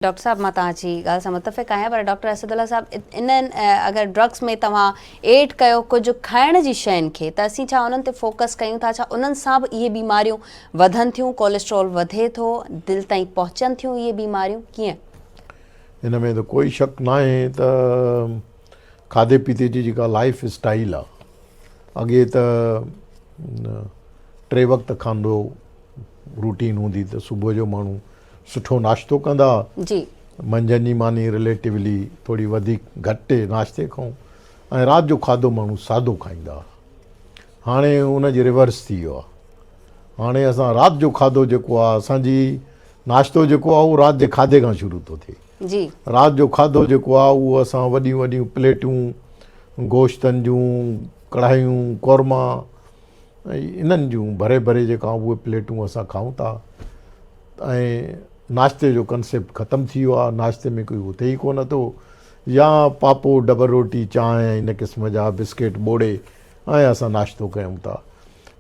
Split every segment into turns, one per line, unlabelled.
doctor साहब मां तव्हांजी ॻाल्हि सां मुतफ़िक़ आहियां पर डॉक्टर असदुल्ला साहब इन्हनि अगरि ड्रग्स में तव्हां एड कयो कुझु खाइण जी शयुनि खे त असीं छा उन्हनि ते फोकस कयूं था छा उन्हनि सां बि इहे बीमारियूं वधनि थियूं कोलेस्ट्रॉल वधे थो दिलि ताईं पहुचनि थियूं इहे बीमारियूं कीअं
हिन में त कोई शक न आहे त खाधे पीते जी जेका लाइफ स्टाइल आहे अॻे त 3 वक़्त खाधो रूटीन हूंदी त सुबुह जो माण्हू सुठो नाश्तो कंदा
जी
मंझंदि जी मानी रिलेटिवली थोड़ी वधीक घटि नाश्ते खां ऐं राति जो खाधो माण्हू सादो खाईंदा हाणे उनजी रिवर्स थी वियो आहे हाणे असां राति जो खाधो जेको आहे असांजी नाश्तो जेको आहे उहो राति जे खाधे खां शुरू थो थिए
जी
राति जो खाधो जेको आहे उहो असां वॾियूं वॾियूं प्लेटूं गोश्तनि जूं कढ़ाइयूं कौरमा ऐं इन्हनि जूं भरे भरे जेका उहे प्लेटूं असां खाऊं था ऐं नाश्ते जो कंसेप्ट ख़तमु थी वियो आहे नाश्ते में कोई हुते ई कोन थो या पापो डबल रोटी चांहि इन क़िस्म जा बिस्किट ॿोड़े ऐं असां नाश्तो कयूं था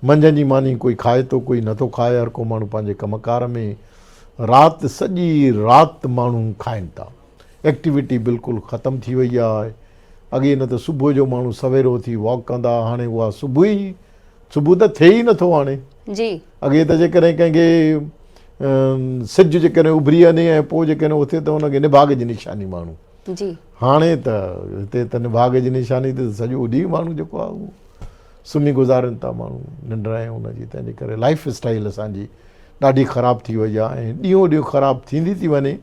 मंझंदि जी मानी कोई खाए थो कोई नथो खाए हर को माण्हू पंहिंजे कमकार में राति सॼी राति माण्हू खाइनि था एक्टिविटी बिल्कुलु ख़तमु थी वई आहे अॻे न त सुबुह जो माण्हू सवेर उथी वॉक कंदा हाणे उहा सुबुह त थिए ई नथो हाणे
जी
अॻे त जेकॾहिं कंहिंखे सिज जेकॾहिं उभरी वञे ऐं पोइ जेकॾहिं उथे त हुनखे निभाग जी निशानी माण्हू
जी
हाणे त हिते त निभाग जी निशानी ते सॼो ॾींहुं माण्हू जेको आहे उहो सुम्ही गुज़ारनि था माण्हू निंड ऐं हुनजी तंहिंजे करे लाइफ स्टाइल असांजी ॾाढी ख़राबु थी वई आहे ऐं ॾींहों ॾींहुं ख़राबु थींदी थी वञे